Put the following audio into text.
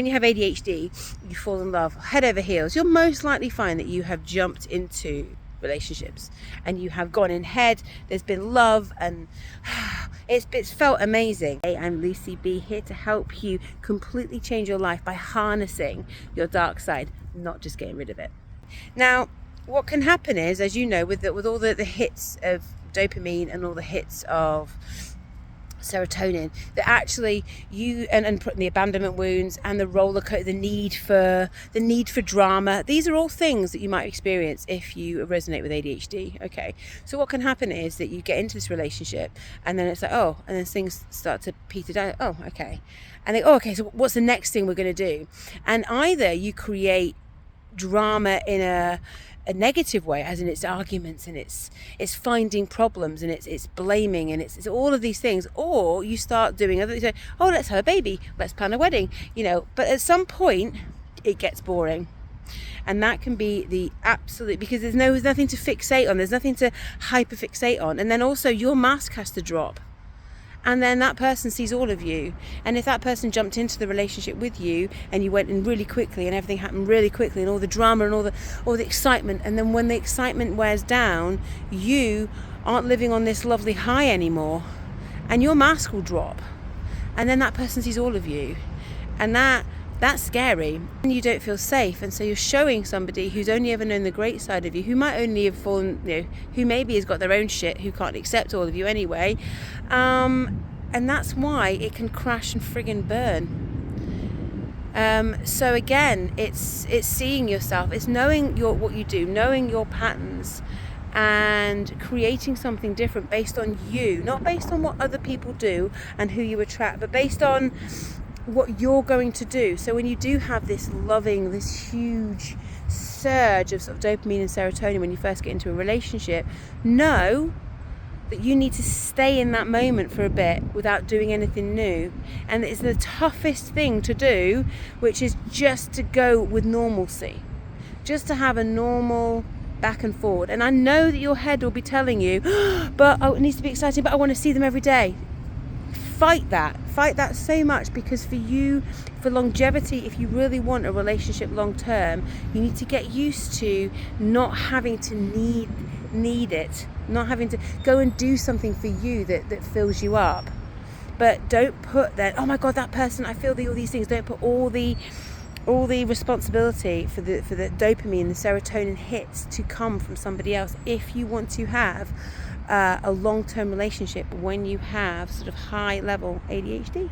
When you have ADHD, you fall in love head over heels. You'll most likely find that you have jumped into relationships and you have gone in head. There's been love and it's felt amazing. Hey, I'm Lucy B, here to help you completely change your life by harnessing your dark side, not just getting rid of it. Now, what can happen is, as you know, with all the hits of dopamine and all the hits of serotonin, that actually you and putting the abandonment wounds and the roller coaster, the need for drama, these are all things that you might experience if you resonate with ADHD. Okay, so what can happen is that you get into this relationship and then it's like, oh, and then things start to peter down. Oh, okay, and they, oh, okay, so what's the next thing we're going to do? And either you create drama in a negative way, as in it's arguments and it's finding problems and it's blaming and it's all of these things, or you start doing other things. Oh, let's have a baby, let's plan a wedding, but at some point it gets boring. And that can be the absolute, because there's nothing to fixate on, there's nothing to hyperfixate on. And then also your mask has to drop. And then that person sees all of you. And if that person jumped into the relationship with you and you went in really quickly and everything happened really quickly and all the drama and all the excitement, and then when the excitement wears down, you aren't living on this lovely high anymore, and your mask will drop. And then that person sees all of you. And that's scary, and you don't feel safe. And so you're showing somebody who's only ever known the great side of you, who might only have fallen, who maybe has got their own shit, who can't accept all of you anyway, and that's why it can crash and friggin' burn. So again, it's seeing yourself, it's knowing what you do, knowing your patterns, and creating something different based on you, not based on what other people do and who you attract, but based on what you're going to do. So when you do have this huge surge of sort of dopamine and serotonin when you first get into a relationship, know that you need to stay in that moment for a bit without doing anything new. And it's the toughest thing to do, which is just to go with normalcy, just to have a normal back and forward. And I know that your head will be telling you, but it needs to be exciting, but I want to see them every day. Fight that so much, because for longevity, if you really want a relationship long term, you need to get used to not having to need it, not having to go and do something for you that fills you up. But don't put that, oh my god, that person, I feel all these things. Don't put all the responsibility for the dopamine, the serotonin hits to come from somebody else if you want to have a long-term relationship when you have sort of high level ADHD.